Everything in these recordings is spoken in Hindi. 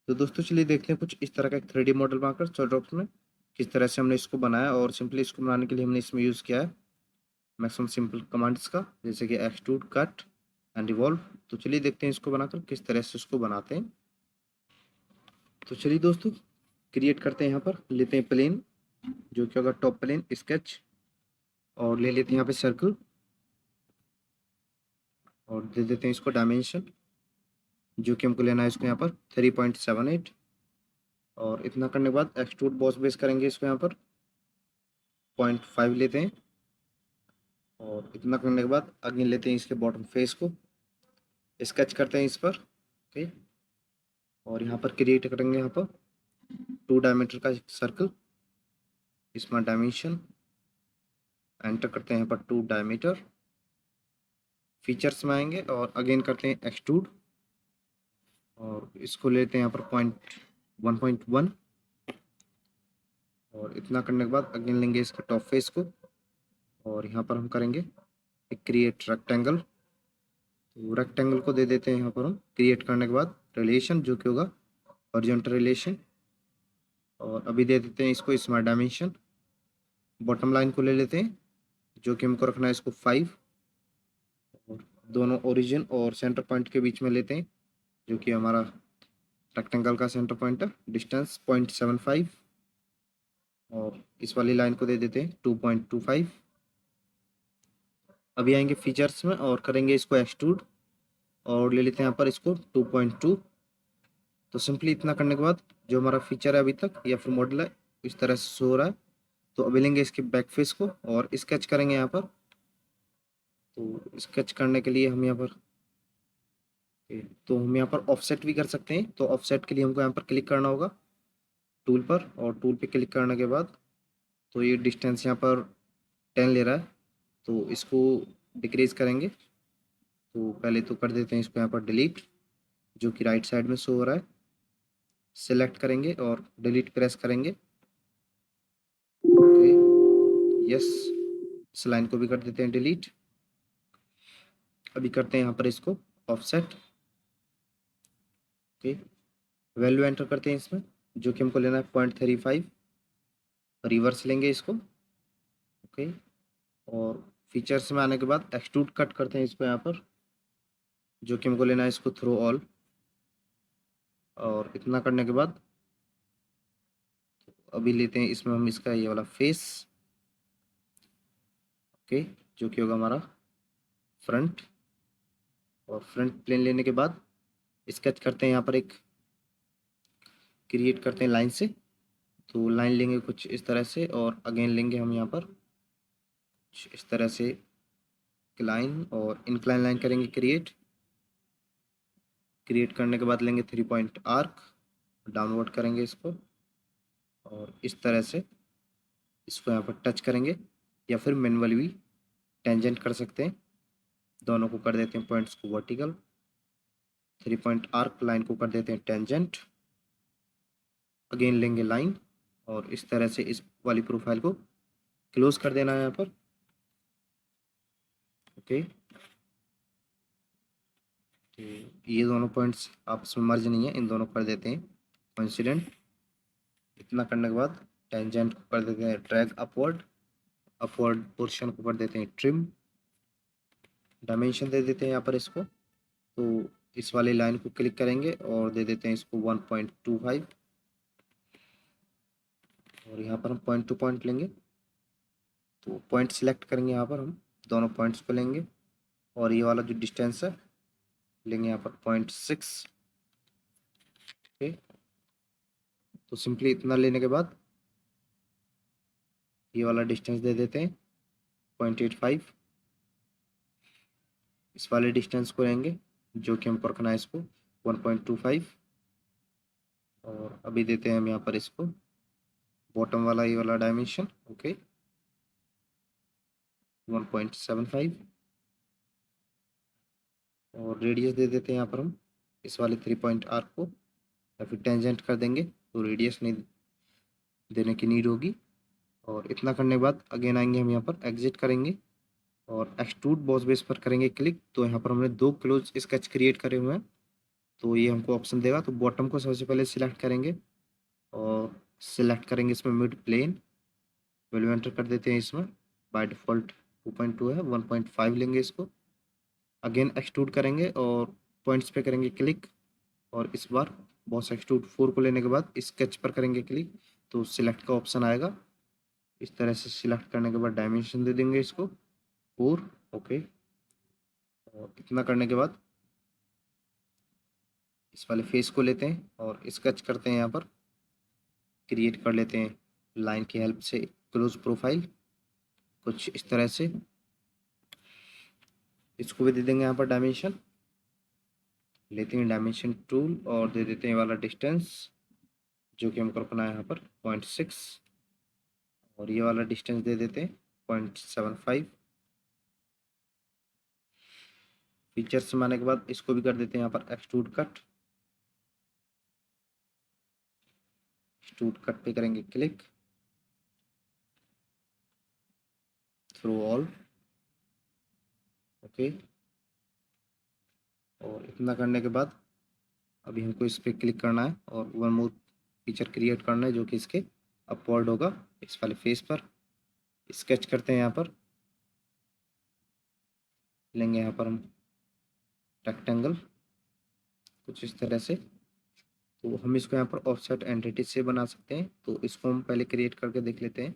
तो दोस्तों चलिए देखते हैं कुछ इस तरह का एक 3D मॉडल बनाकर सॉलिडवर्क्स में किस तरह से हमने इसको बनाया। और सिंपली इसको बनाने के लिए हमने इसमें यूज़ किया है मैक्सिमम सिंपल कमांड्स का, जैसे कि एक्सट्रूड, कट एंड रिवॉल्व। तो चलिए देखते हैं इसको बनाकर किस तरह से इसको बनाते हैं। तो चलिए दोस्तों क्रिएट करते हैं। यहाँ पर लेते हैं प्लेन, जो कि होगा टॉप प्लेन स्केच, और ले लेते हैं यहाँ पे सर्कल और दे देते हैं इसको डायमेंशन, जो कि हमको लेना है इसको यहाँ पर 3.78। और इतना करने के बाद एक्सट्रूड बॉस बेस करेंगे इसको यहाँ पर 0.5 लेते हैं। और इतना करने के बाद अगेन लेते हैं इसके बॉटम फेस को, स्केच करते हैं इस पर। ओके, और यहाँ पर क्रिएट करेंगे यहाँ पर 2 डायमीटर का सर्कल, इसमें डायमेंशन एंटर करते हैं यहाँ पर 2 डायमीटर। फीचर्स में आएंगे और अगेन करते हैं एक्सट्रूड और इसको लेते हैं यहाँ पर 1.1। और इतना करने के बाद अगेन लेंगे इसके टॉप फेस को और यहाँ पर हम करेंगे एक क्रिएट रेक्टेंगल। तो रेक्टेंगल को दे देते हैं यहाँ पर हम क्रिएट करने के बाद रिलेशन, जो कि होगा हॉरिजॉन्टल रिलेशन। और अभी दे देते हैं इसको स्मार्ट डायमेंशन। बॉटम लाइन को ले लेते हैं, जो कि हमको रखना है इसको 5। और दोनों ओरिजिन और सेंटर पॉइंट के बीच में लेते हैं, जो कि हमारा रेक्टेंगल का सेंटर पॉइंट है। डिस्टेंस 0.75 और इस वाली लाइन को दे देते हैं 2.25। अभी आएंगे फीचर्स में और करेंगे इसको एक्सट्रूड और ले लेते हैं यहाँ पर इसको 2.2। तो सिंपली इतना करने के बाद जो हमारा फीचर है अभी तक या फिर मॉडल है इस तरह से शो हो रहा है। तो अभी लेंगे इसके बैक फेस को और स्केच करेंगे यहाँ पर। तो स्केच करने के लिए हम यहाँ पर हम यहाँ पर ऑफसेट भी कर सकते हैं। तो ऑफसेट के लिए हमको यहाँ पर क्लिक करना होगा टूल पर, और टूल पे क्लिक करने के बाद तो ये डिस्टेंस यहाँ पर 10 ले रहा है, तो इसको डिक्रीज करेंगे। तो पहले तो कर देते हैं इसको यहाँ पर डिलीट, जो कि राइट साइड में शो हो रहा है। सिलेक्ट करेंगे और डिलीट प्रेस करेंगे। ओके, यस, इस लाइन को भी कर देते हैं डिलीट। अभी करते हैं यहाँ पर इसको ऑफसेट। ओके, वैल्यू एंटर करते हैं इसमें, जो कि हमको लेना है 0.35। रिवर्स लेंगे इसको। ओके, और फीचर्स में आने के बाद एक्सट्रूड कट करते हैं इसको यहाँ पर, जो कि हमको लेना है इसको थ्रू ऑल। और इतना करने के बाद अभी लेते हैं इसमें हम इसका ये वाला फेस। ओके, जो कि होगा हमारा फ्रंट। और फ्रंट प्लेन लेने के बाद स्केच करते हैं यहाँ पर एक क्रिएट करते हैं लाइन से। तो लाइन लेंगे कुछ इस तरह से और अगेन लेंगे हम यहाँ पर कुछ इस तरह से लाइन और इंक्लाइन लाइन करेंगे क्रिएट। क्रिएट करने के बाद लेंगे 3 पॉइंट आर्क, डाउनवर्ड करेंगे इसको और इस तरह से इसको यहाँ पर टच करेंगे, या फिर मैनुअली भी टेंजेंट कर सकते हैं। दोनों को कर देते हैं पॉइंट्स को वर्टिकल। 3 पॉइंट आर्क लाइन को कर देते हैं टेंजेंट। अगेन लेंगे लाइन और इस तरह से इस वाली प्रोफाइल को क्लोज कर देना है यहाँ पर। ओके, तो ये दोनों पॉइंट्स आपस में मर्ज नहीं है, इन दोनों को कर देते हैं कोइंसिडेंट। इतना करने के बाद टेंजेंट को कर देते हैं ड्रैग अपवर्ड, अपवर्ड पोर्शन को कर देते हैं ट्रिम। डायमेंशन दे देते हैं यहाँ पर इसको, तो इस वाली लाइन को क्लिक करेंगे और दे देते हैं इसको 1.25। और यहाँ पर हम पॉइंट टू पॉइंट लेंगे, तो पॉइंट सिलेक्ट करेंगे। यहाँ पर हम दोनों पॉइंट्स को लेंगे और ये वाला जो डिस्टेंस है लेंगे यहाँ पर 0.6। ओके, तो सिंपली इतना लेने के बाद ये वाला डिस्टेंस दे देते हैं 0.85। इस वाले डिस्टेंस को लेंगे, जो कि हमको रखना है इसको 1.25। और अभी देते हैं हम यहाँ पर इसको बॉटम वाला ये वाला डायमेंशन। ओके, 1.75। और रेडियस दे देते हैं यहाँ पर हम इस वाले 3 पॉइंट आर्क को, या फिर टेंजेंट कर देंगे तो रेडियस नहीं देने की नीड होगी। और इतना करने के बाद अगेन आएंगे हम यहाँ पर एग्जिट करेंगे और एक्सट्रूड बॉस बेस पर करेंगे क्लिक। तो यहाँ पर हमने 2 क्लोज स्केच क्रिएट करे हुए हैं, तो ये हमको ऑप्शन देगा। तो बॉटम को सबसे पहले सिलेक्ट करेंगे और सिलेक्ट करेंगे इसमें मिड प्लेन, वैल्यू एंटर कर देते हैं इसमें। बाय डिफ़ॉल्ट 2.2 है, 1.5 लेंगे इसको। अगेन एक्सट्रूड करेंगे और पॉइंट्स पे करेंगे क्लिक, और इस बार बॉस एक्सट्रूड 4 को लेने के बाद स्केच पर करेंगे क्लिक, तो सिलेक्ट का ऑप्शन आएगा। इस तरह से सिलेक्ट करने के बाद डायमेंशन दे देंगे इसको 4। ओके, और इतना करने के बाद इस वाले फेस को लेते हैं और स्केच करते हैं। यहाँ पर क्रिएट कर लेते हैं लाइन की हेल्प से क्लोज प्रोफाइल, कुछ इस तरह से। इसको भी दे देंगे यहाँ पर डायमेंशन, लेते हैं डायमेंशन टूल और दे देते हैं वाला डिस्टेंस, जो कि हमको रखना है यहाँ पर 0.6, और ये वाला डिस्टेंस दे देते हैं 0.75। फीचर्स में आने के बाद इसको भी कर देते हैं यहाँ पर एक्सट्रूड कट। एक्सट्रूड कट पे करेंगे क्लिक, थ्रू ऑल। ओके, और इतना करने के बाद अभी हमको इस पर क्लिक करना है और वन मोर फीचर क्रिएट करना है, जो कि इसके अपवर्ड होगा इस वाले फेस पर। स्केच करते हैं यहाँ पर, लेंगे यहाँ पर हम रेक्टेंगल कुछ इस तरह से। तो हम इसको यहाँ पर ऑफसेट एंटिटी से बना सकते हैं, तो इसको हम पहले क्रिएट करके देख लेते हैं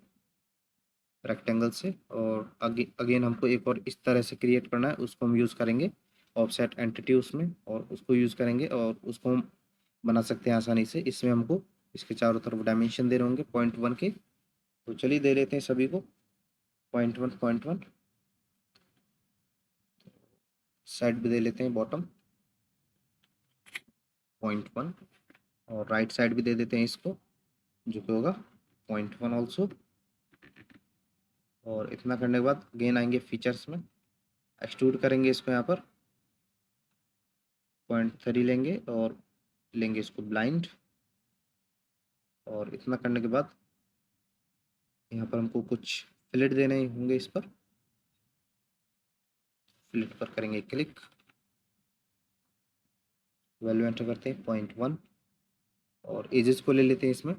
रेक्टेंगल से। और अगेन हमको एक और इस तरह से क्रिएट करना है, उसको हम यूज़ करेंगे ऑफसेट एंटिटी उसमें, और उसको यूज़ करेंगे और उसको हम बना सकते हैं आसानी से। इसमें हमको इसके चारों तरफ डायमेंशन देने होंगे 0.1 के। तो चलिए दे लेते हैं सभी को 0.1 0.1। साइड भी दे लेते हैं बॉटम 0.1, और राइट साइड भी दे देते हैं इसको, जो कि होगा 0.1 ऑल्सो। और इतना करने के बाद अगेन आएंगे फीचर्स में, एक्सट्रूड करेंगे इसको यहाँ पर 0.3 लेंगे और लेंगे इसको ब्लाइंड। और इतना करने के बाद यहाँ पर हमको कुछ फिलेट देने होंगे इस पर। फिलेट पर करेंगे क्लिक, वैल्यू एंटर करते हैं 0.1, और एजेस को ले लेते हैं इसमें।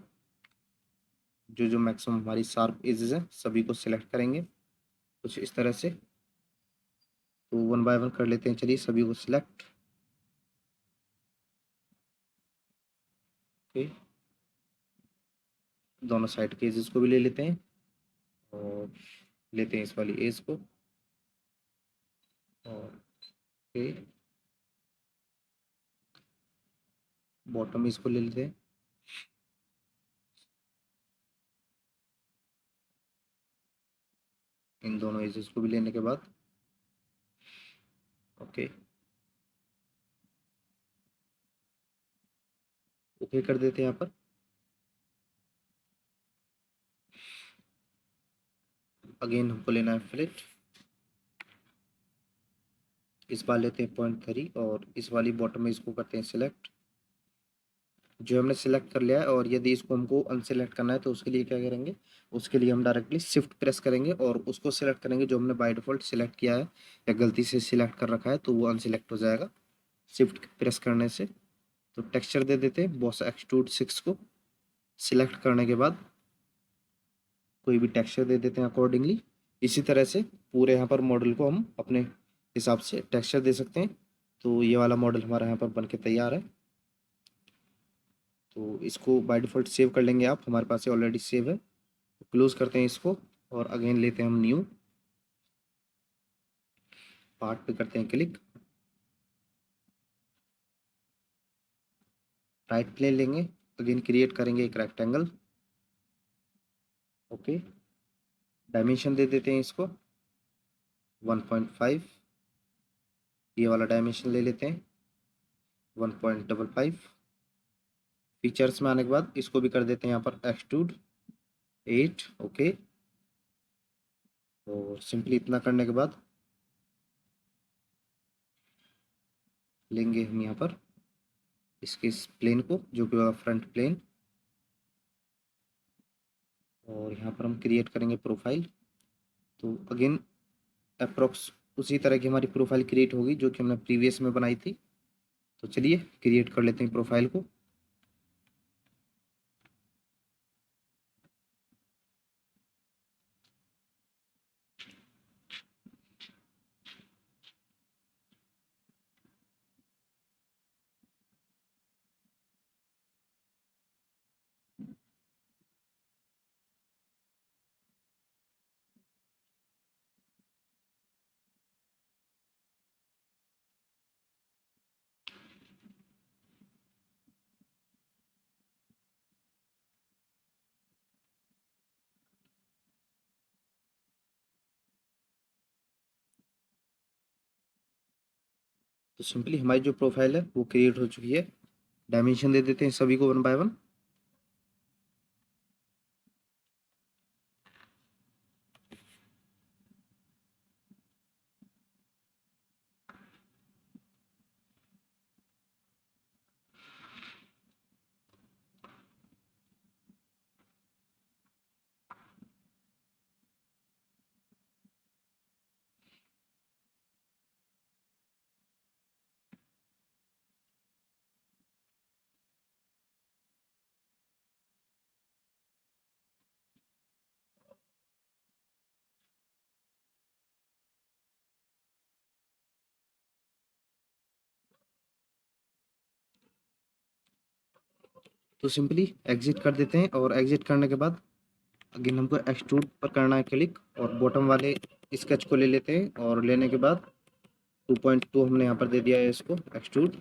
जो जो मैक्सिमम हमारी शार्प एजेस हैं सभी को सिलेक्ट करेंगे कुछ इस तरह से। तो 1 बाय 1 कर लेते हैं, चलिए सभी को सिलेक्ट। ओके, दोनों साइड के एजेस को भी ले लेते हैं और लेते हैं इस वाली एज को, और ओके बॉटम इसको ले लेते हैं। इन दोनों एजेस को भी लेने के बाद ओके ओके कर देते हैं यहाँ पर। अगेन हमको लेना है फिलेट, इस बार लेते हैं 0.3, और इस वाली बॉटम में इसको करते हैं सिलेक्ट, जो हमने सिलेक्ट कर लिया है। और यदि इसको हमको अनसिलेक्ट करना है तो उसके लिए क्या करेंगे, उसके लिए हम डायरेक्टली शिफ्ट प्रेस करेंगे और उसको सिलेक्ट करेंगे जो हमने बाय डिफ़ॉल्ट सिलेक्ट किया है या गलती से सिलेक्ट कर रखा है, तो वो अनसिलेक्ट हो जाएगा शिफ्ट प्रेस करने से। तो टेक्सचर दे देते हैं बॉस एक्सट्रूड 6 को। सिलेक्ट करने के बाद कोई भी टेक्सचर दे देते हैं अकॉर्डिंगली। इसी तरह से पूरे यहाँ पर मॉडल को हम अपने हिसाब से टेक्सचर दे सकते हैं। तो ये वाला मॉडल हमारा यहाँ पर बन के तैयार है। तो इसको बाय डिफ़ॉल्ट सेव कर लेंगे आप, हमारे पास ये ऑलरेडी सेव है। तो क्लोज करते हैं इसको और अगेन लेते हैं हम न्यू पार्ट पे करते हैं क्लिक, राइट प्लेन लेंगे, अगेन क्रिएट करेंगे एक रेक्टेंगल। ओके, डायमेंशन दे देते हैं इसको 1.5, ये वाला डायमेंशन ले लेते हैं 1.55। फीचर्स में आने के बाद इसको भी कर देते हैं यहाँ पर एक्सट्रूड 8। ओके, और सिंपली इतना करने के बाद लेंगे हम यहाँ पर इसके इस प्लेन को, जो कि होगा फ्रंट प्लेन, और यहाँ पर हम क्रिएट करेंगे प्रोफाइल। तो अगेन अप्रोक्स उसी तरह की हमारी प्रोफाइल क्रिएट होगी जो कि हमने प्रीवियस में बनाई थी। तो चलिए क्रिएट कर लेते हैं प्रोफाइल को। तो सिंपली हमारी जो प्रोफाइल है वो क्रिएट हो चुकी है। डायमेंशन दे देते हैं सभी को 1 बाय 1। तो सिंपली एग्जिट कर देते हैं और एग्जिट करने के बाद अगेन हमको एक्सट्रूड पर करना है क्लिक और बॉटम वाले स्केच को ले लेते हैं और लेने के बाद 2.2 हमने यहाँ पर दे दिया है इसको एक्सट्रूड।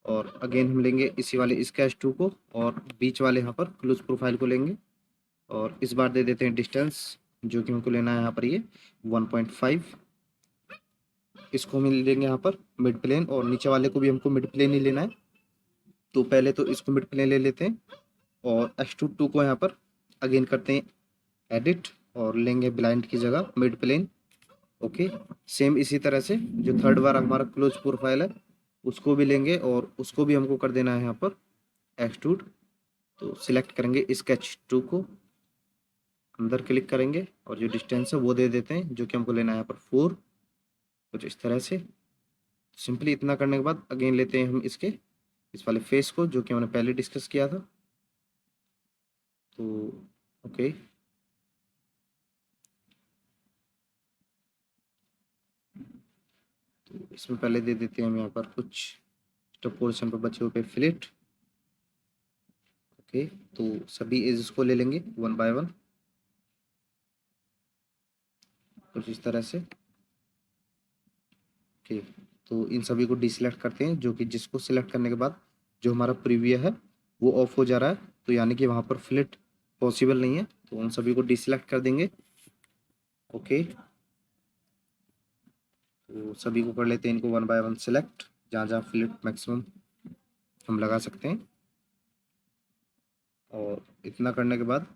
और अगेन हम लेंगे इसी वाले स्केच 2 को और बीच वाले यहाँ पर क्लोज प्रोफाइल को लेंगे और इस बार दे देते हैं डिस्टेंस जो कि हमको लेना है यहाँ पर ये 1.5। इसको हम लेंगे यहाँ पर मिड प्लेन और नीचे वाले को भी हमको मिड प्लेन ही लेना है। तो पहले तो इसको मिड प्लेन ले लेते हैं और एक्सट्रूड 2 को यहाँ पर अगेन करते हैं एडिट और लेंगे ब्लाइंड की जगह मिड प्लेन। ओके, सेम इसी तरह से जो थर्ड बार हमारा क्लोज प्रोफाइल है उसको भी लेंगे और उसको भी हमको कर देना है यहाँ पर एक्सट्रूड। तो सिलेक्ट करेंगे स्केच 2 को, अंदर क्लिक करेंगे और जो डिस्टेंस है वो दे देते हैं जो कि हमको लेना है यहाँ पर 4, कुछ इस तरह से। सिंपली इतना करने के बाद अगेन लेते हैं हम इसके इस वाले फेस को जो कि हमने पहले डिस्कस किया था। तो ओके, तो इसमें पहले दे देते हैं हम यहाँ पर कुछ टॉप पोर्शन पर बचे हुए पे फिलेट। ओके, तो सभी एजेस को ले लेंगे 1 बाय 1 कुछ इस तरह से। ओके, तो इन सभी को डिसलेक्ट करते हैं जो कि जिसको सिलेक्ट करने के बाद जो हमारा प्रीव्यू है वो ऑफ हो जा रहा है, तो यानी कि वहाँ पर फिलेट पॉसिबल नहीं है, तो उन सभी को डिसलेक्ट कर देंगे। ओके, तो सभी को कर लेते हैं इनको 1 बाय 1 सिलेक्ट जहाँ जहाँ फिलेट मैक्सिमम हम लगा सकते हैं। और इतना करने के बाद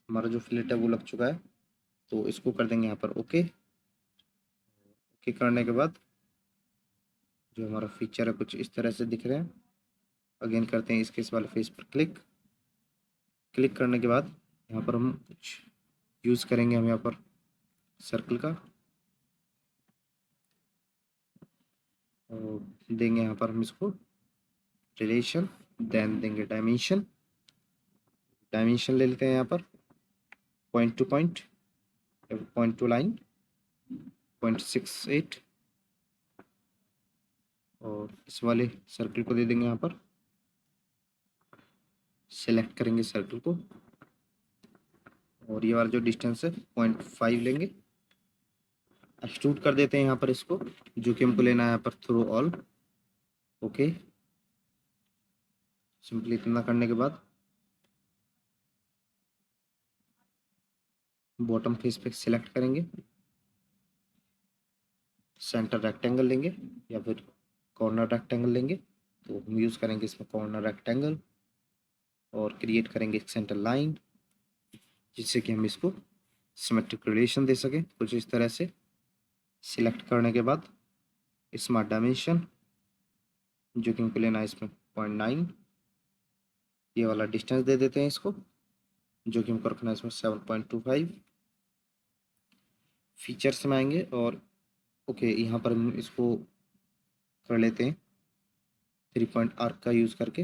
हमारा जो फिलेट है वो लग चुका है, तो इसको कर देंगे यहाँ पर ओके। ओके करने के बाद जो हमारा फीचर है कुछ इस तरह से दिख रहे हैं। अगेन करते हैं इसके इस वाले फेस पर क्लिक। क्लिक करने के बाद यहाँ पर हम कुछ यूज़ करेंगे हम यहाँ पर सर्कल का और देंगे यहाँ पर हम इसको रिलेशन, देन देंगे डायमेंशन। डायमेंशन ले लेते हैं यहाँ पर point two point, point two line 0.68 और इस वाले सर्कल को दे देंगे यहाँ पर, सेलेक्ट करेंगे सर्कल को और ये वाला जो डिस्टेंस है 0.5 लेंगे। एक्सट्रूड कर देते हैं यहाँ पर इसको जो कि हमको लेना है यहाँ पर थ्रू ऑल। ओके, सिंपली इतना करने के बाद बॉटम फेस पे सिलेक्ट करेंगे, सेंटर रेक्टेंगल लेंगे या फिर कॉर्नर रेक्टेंगल लेंगे, तो हम यूज़ करेंगे इसमें कॉर्नर रेक्टेंगल और क्रिएट करेंगे एक सेंटर लाइन जिससे कि हम इसको सिमेट्रिक रिलेशन दे सकें कुछ इस तरह से। सिलेक्ट करने के बाद स्मार्ट डायमेंशन जो कि हमको लेना है इसमें 0.9, ये वाला डिस्टेंस दे देते हैं इसको जो कि हमको रखना है इसमें 7.25। फीचर्स में आएंगे और ओके यहाँ पर हम इसको कर लेते हैं 3 पॉइंट आर्क का यूज़ करके।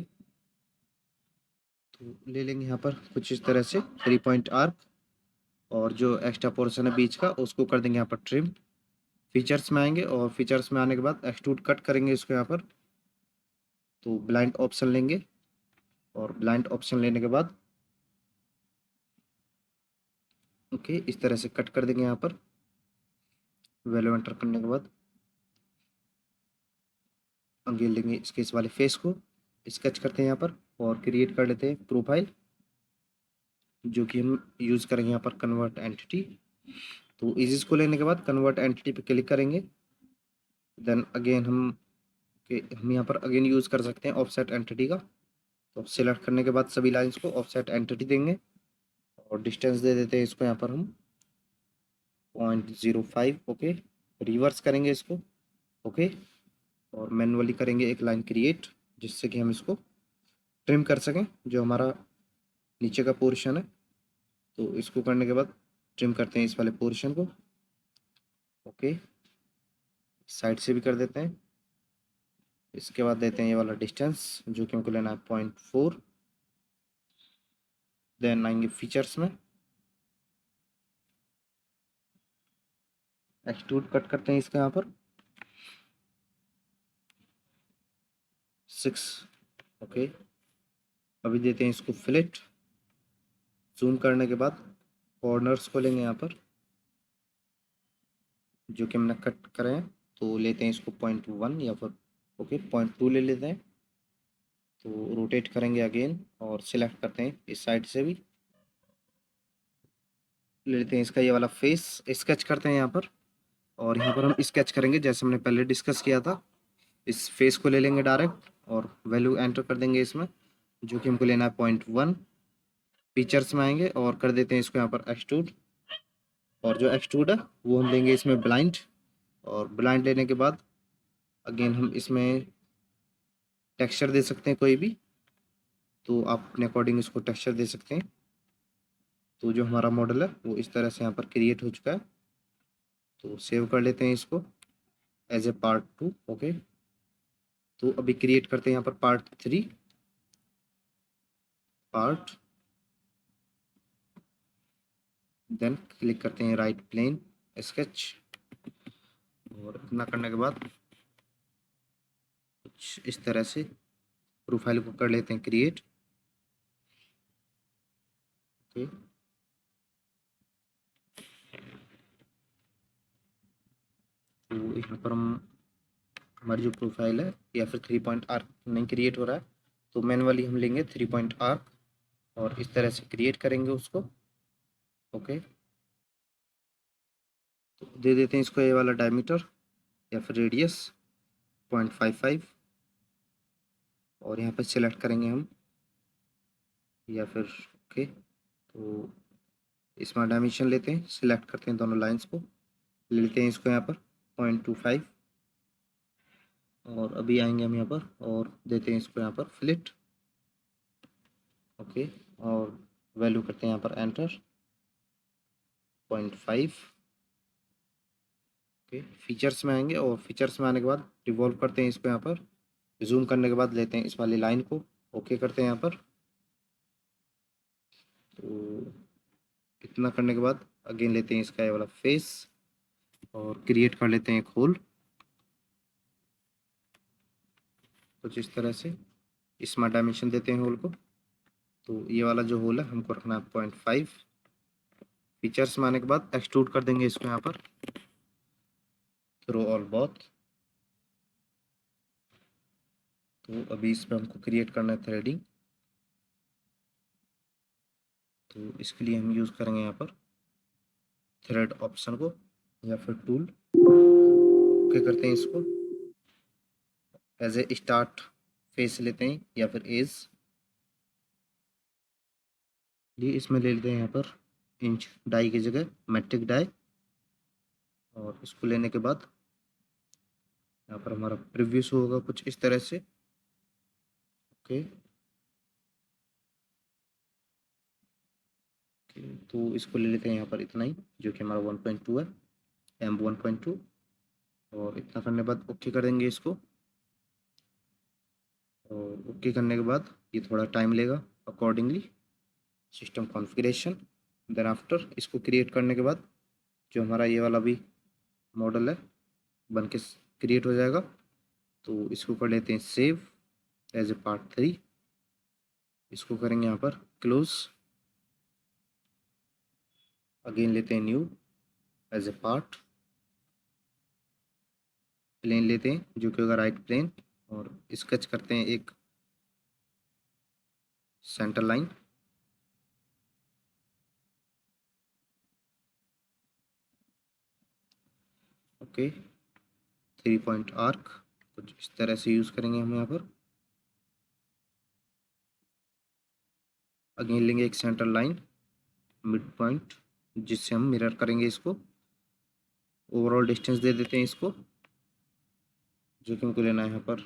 तो ले लेंगे यहाँ पर कुछ इस तरह से 3 पॉइंट आर्क, और जो एक्स्ट्रा पोर्शन है बीच का उसको कर देंगे यहाँ पर ट्रिम। फीचर्स में आएंगे और फीचर्स में आने के बाद एक्सट्रूड कट करेंगे इसको यहाँ पर। तो ब्लाइंड ऑप्शन लेंगे, और ब्लाइंड ऑप्शन लेने के बाद ओके इस तरह से कट कर देंगे यहाँ पर। वैल्यू एंटर करने के बाद आगे लेंगे इसके इस वाले फेस को, स्केच करते हैं यहाँ पर और क्रिएट कर लेते हैं प्रोफाइल, जो कि हम यूज़ करेंगे यहाँ पर कन्वर्ट एंटिटी। तो इस को लेने के बाद कन्वर्ट एंटिटी पे क्लिक करेंगे। देन अगेन हम यहाँ पर अगेन यूज़ कर सकते हैं ऑफसेट एंटिटी का। तो सिलेक्ट करने के बाद सभी लाइंस को ऑफसेट एंटिटी देंगे, और डिस्टेंस दे देते हैं इसको यहाँ पर हम 0.05। ओके, रिवर्स करेंगे इसको। ओके, और मैनुअली करेंगे एक लाइन क्रिएट, जिससे कि हम इसको ट्रिम कर सकें जो हमारा नीचे का पोर्शन है। तो इसको करने के बाद ट्रिम करते हैं इस वाले पोर्शन को। ओके, साइड से भी कर देते हैं। इसके बाद देते हैं ये वाला डिस्टेंस, जो कि हमको लेना है 0.4। देन आएंगे फीचर्स में, एक्सट्रूड कट करते हैं इसका यहाँ पर 6। ओके, अभी देते हैं इसको फिलेट। जूम करने के बाद कॉर्नर्स को लेंगे यहाँ पर, जो कि हमने कट करे हैं। तो लेते हैं इसको 0.1 या फिर ओके 0.2 ले लेते हैं। तो रोटेट करेंगे अगेन और सिलेक्ट करते हैं इस साइड से भी। ले लेते हैं इसका ये वाला फेस, स्केच करते हैं यहाँ पर, और यहाँ पर हम स्केच करेंगे जैसे हमने पहले डिस्कस किया था। इस फेस को ले लेंगे डायरेक्ट और वैल्यू एंटर कर देंगे इसमें, जो कि हमको लेना है 0.1। फीचर्स में आएंगे और कर देते हैं इसको यहाँ पर एक्सट्रूड, और जो एक्सट्रूड है वो हम देंगे इसमें ब्लाइंड। और ब्लाइंड लेने के बाद अगेन हम इसमें टेक्सचर दे सकते हैं कोई भी, तो आप अपने अकॉर्डिंग इसको टेक्सचर दे सकते हैं। तो जो हमारा मॉडल है वो इस तरह से यहाँ पर क्रिएट हो चुका है। तो सेव कर लेते हैं इसको एज ए पार्ट 2। ओके, तो अभी क्रिएट करते हैं यहाँ पर पार्ट 3। पार्ट, देन क्लिक करते हैं राइट प्लेन स्केच, और इतना करने के बाद कुछ इस तरह से प्रोफाइल को कर लेते हैं क्रिएट। ओके, तो यहाँ पर हम हमारी जो प्रोफाइल है या फिर 3 पॉइंट आर्क नहीं क्रिएट हो रहा है, तो मैनुअली हम लेंगे 3 पॉइंट आर्क और इस तरह से क्रिएट करेंगे उसको। ओके, तो दे देते हैं इसको ये वाला डायमीटर या फिर रेडियस 0.55, और यहाँ पर सिलेक्ट करेंगे हम या फिर ओके। तो इसमें डायमेंशन लेते हैं, सिलेक्ट करते हैं दोनों लाइंस को, ले लेते हैं इसको यहाँ पर 0.25, और अभी आएंगे हम यहाँ पर और देते हैं इसको यहाँ पर फिलेट। ओके, और वैल्यू करते हैं यहाँ पर एंटर 0.5। ओके, फीचर्स में आएंगे और फीचर्स में आने के बाद रिवॉल्व करते हैं इसको यहाँ पर। जूम करने के बाद लेते हैं इस वाली लाइन को, ओके करते हैं यहाँ पर। तो इतना करने के बाद अगेन लेते हैं इसका ये वाला फेस और क्रिएट कर लेते हैं एक होल कुछ इस तरह से। इसमें डायमेंशन देते हैं होल को, तो ये वाला जो होल है हमको रखना है 0.5। फीचर्स में आने के बाद एक्सट्रूड कर देंगे इसको यहाँ पर थ्रू ऑल बॉथ। तो अभी इस पर हमको क्रिएट करना है थ्रेडिंग, तो इसके लिए हम यूज़ करेंगे यहाँ पर थ्रेड ऑप्शन को या फिर टूल। ओके करते हैं इसको, एज ए स्टार्ट फेस लेते हैं या फिर एज लिए इसमें ले लेते हैं यहाँ पर इंच डाई की जगह मैट्रिक डाई, और इसको लेने के बाद यहाँ पर हमारा प्रीव्यू शो होगा कुछ इस तरह से। ओके, तो इसको ले लेते हैं यहाँ पर इतना ही, जो कि हमारा 1.2 है, एम 1.2, और इतना करने के बाद ओके कर देंगे इसको। और ओके करने के बाद ये थोड़ा टाइम लेगा accordingly system configuration. Then after इसको क्रिएट करने के बाद जो हमारा ये वाला भी मॉडल है बन के क्रिएट हो जाएगा। तो इसको कर लेते हैं सेव एज ए पार्ट 3। इसको करेंगे यहाँ पर क्लोज, अगेन लेते हैं new as a part, plane लेते हैं जो कि होगा राइट प्लेन, और स्केच करते हैं एक centre line. Okay, 3 point arc कुछ इस तरह से यूज़ करेंगे हम यहाँ पर। अगेन लेंगे एक सेंटर लाइन मिड पॉइंट जिससे हम मिरर करेंगे इसको। ओवरऑल डिस्टेंस दे देते हैं इसको जो कि हमको लेना है यहाँ पर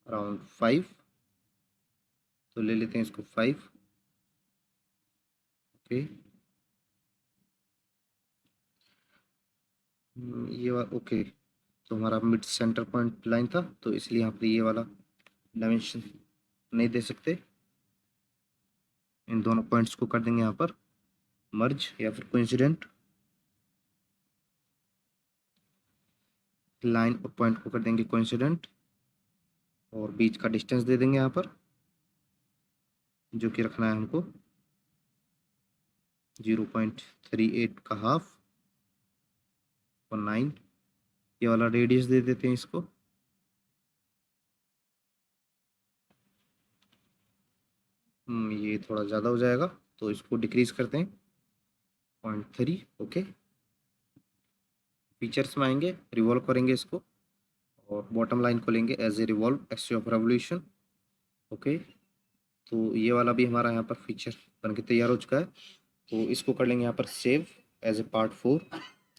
अराउंड 5, तो ले लेते हैं इसको 5। ओके, ये वाला ओके। तो हमारा मिड सेंटर पॉइंट लाइन था तो इसलिए यहाँ पर ये वाला डायमेंशन नहीं दे सकते। इन दोनों पॉइंट्स को कर देंगे यहाँ पर मर्ज या फिर कोइंसिडेंट। लाइन और पॉइंट को कर देंगे कोइंसिडेंट और बीच का डिस्टेंस दे देंगे यहाँ पर जो कि रखना है हमको 0.38 का हाफ और 9। ये वाला रेडियस दे देते हैं इसको। ये थोड़ा ज़्यादा हो जाएगा तो इसको डिक्रीज करते हैं 0.3। ओके, फीचर्स में आएंगे, रिवॉल्व करेंगे इसको और बॉटम लाइन को लेंगे as a revolve axis of revolution. Okay, तो ये वाला भी हमारा यहाँ पर फीचर बन के तैयार हो चुका है। तो इसको कर लेंगे यहाँ पर save as a part 4।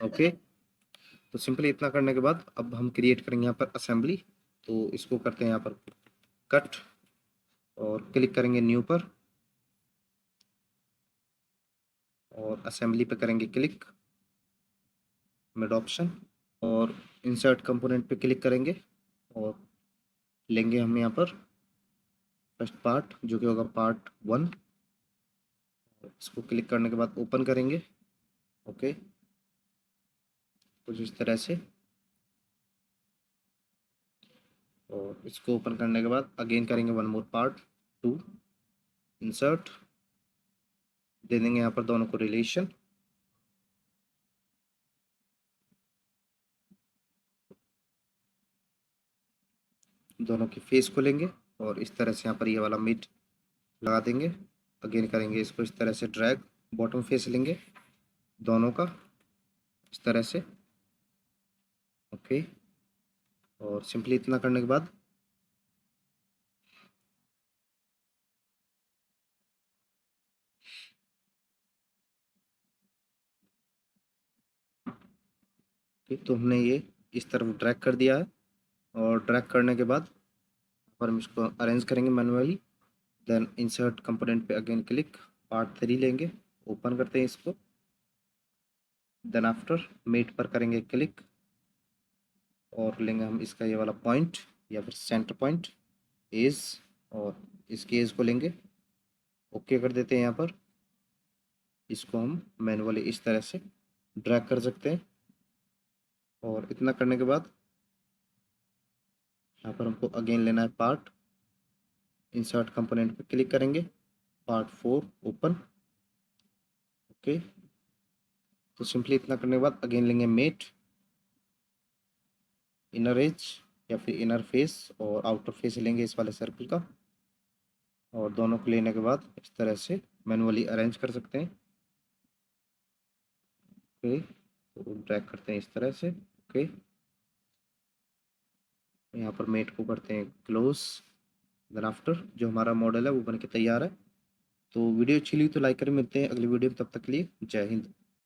Okay, तो सिंपली इतना करने के बाद अब हम क्रिएट करेंगे यहाँ पर असेंबली। तो इसको करते हैं यहाँ पर कट और क्लिक करेंगे न्यू पर और असेंबली पे करेंगे क्लिक मिड ऑप्शन और इंसर्ट कंपोनेंट पे क्लिक करेंगे और लेंगे हम यहाँ पर फर्स्ट पार्ट जो कि होगा पार्ट 1। इसको क्लिक करने के बाद ओपन करेंगे। ओके, कुछ इस तरह से, और इसको ओपन करने के बाद अगेन करेंगे वन मोर पार्ट 2, इंसर्ट, दे देंगे यहाँ पर दोनों को रिलेशन। दोनों की फेस को लेंगे और इस तरह से यहाँ पर ये वाला मिड लगा देंगे। अगेन करेंगे इसको इस तरह से ड्रैग, बॉटम फेस लेंगे दोनों का इस तरह से। ओके, और सिंपली इतना करने के बाद तो हमने ये इस तरफ ड्रैग कर दिया है और ड्रैग करने के बाद पर हम इसको अरेंज करेंगे मैनुअली। देन इंसर्ट कंपोनेंट पे अगेन क्लिक, पार्ट 3 लेंगे, ओपन करते हैं इसको। देन आफ्टर मेट पर करेंगे क्लिक और लेंगे हम इसका ये वाला पॉइंट या फिर सेंटर पॉइंट एज, और इसके एज को लेंगे। ओके कर देते हैं यहाँ पर। इसको हम मैनुअली इस तरह से ड्रैग कर सकते हैं और इतना करने के बाद यहाँ पर हमको अगेन लेना है पार्ट, इंसर्ट कंपोनेंट पे क्लिक करेंगे, पार्ट 4 ओपन। ओके, तो सिंपली इतना करने के बाद अगेन लेंगे मेट, इनर एज या फिर इनर फेस और आउटर फेस लेंगे इस वाले सर्कल का, और दोनों को लेने के बाद इस तरह से मैनुअली अरेंज कर सकते हैं। ओके, तो ड्रैग करते हैं इस तरह से। ओके, यहाँ पर मेट को करते हैं क्लोज। देन आफ्टर जो हमारा मॉडल है वो बन के तैयार है। तो वीडियो अच्छी लगी तो लाइक करें, मिलते हैं अगली वीडियो में, तब तक के लिए जय हिंद।